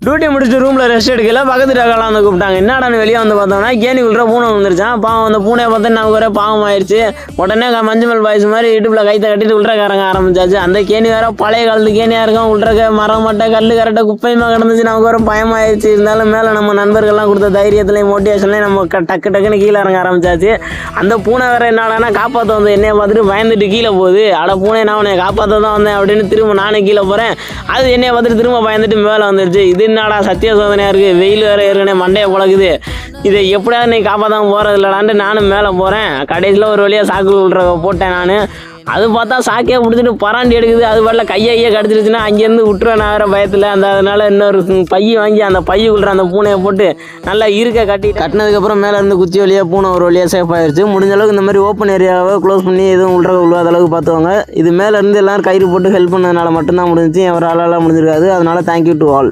Duty முடிச்சுட்டு ரூமில் rest எடுக்கல பக்கத்து டக்காலாம் வந்து கூப்பிட்டாங்க. என்னடான்னு வெளியே வந்து பார்த்தோம்னா கேணிக்குள்ள பூனை வந்துருச்சான். பாவம் அந்த பூனையை பார்த்து நமக்கு ஒரே பாவம் ஆயிடுச்சு. உடனே மஞ்சள் பாய்ஸ் மாதிரி இடுப்பில் கைத்தை கட்டிட்டு உள்றக்காரங்க ஆரம்பிச்சாச்சு. அந்த கேணி வேற பழைய காலத்து கேணியாக இருக்கும். உள்றக்க மரம் மட்டை கல் கரெக்டாக குப்பையுமா கிடந்துச்சு. நமக்கு ஒரு பயமாயிடுச்சு. இருந்தாலும் மேலே நம்ம நண்பர்கள்லாம் கொடுத்த தைரியத்துலையும் மோட்டிவேஷன்லையும் நம்ம டக்கு டக்குன்னு கீழே இறங்க ஆரம்பிச்சாச்சு. அந்த பூனை வேற என்னடானா காப்பாற்ற வந்து என்னைய பார்த்துட்டு பயந்துட்டு கீழே போகுது. அட பூனை நான் உன்னை காப்பாற்ற தான் வந்தேன் அப்படின்னு திரும்ப நானே கீழே போகிறேன். அது என்னைய பார்த்துட்டு திரும்ப பயந்துட்டு மேலே வந்துருச்சு. இது என்னடா சத்திய சோதனையாக இருக்குது, வெயில் வேறு ஏற்கனவே மண்டையை புழக்குது, இதை எப்படியாவது நீ காப்பாற்றாம போகிறது இல்லைடான்ட்டு நானும் மேலே போகிறேன். கடைசியில் ஒரு வழியாக சாக்கு விட்ற போட்டேன் நான். அது பார்த்தா சாக்கையே பிடிச்சிட்டு பராண்டி எடுக்குது. அது வரல கையை கடிச்சிருச்சுன்னா அங்கேருந்து விட்டுருவேன் நான் வேறு பயத்தில். அதனால் இன்னொரு பை வாங்கி அந்த பையுக்குள்ள அந்த பூனையை போட்டு நல்லா இருக்க கட்டினதுக்கப்புறம் மேலே இருந்து குச்சி வழியாக பூனை ஒரு வழியாக சேஃப் ஆயிடுச்சு. முடிஞ்ச அளவுக்கு இந்த மாதிரி ஓப்பன் ஏரியாவை க்ளோஸ் பண்ணி எதுவும் விழுவாத அளவுக்கு பார்த்துவாங்க. இது மேலே இருந்து எல்லோரும் கயிறு போட்டு ஹெல்ப் பண்ணதுனால மட்டும்தான் முடிஞ்சிச்சு. என் ஒரு ஆளால் முடிஞ்சிருக்காது. அதனால் தேங்க்யூ டு ஆல்.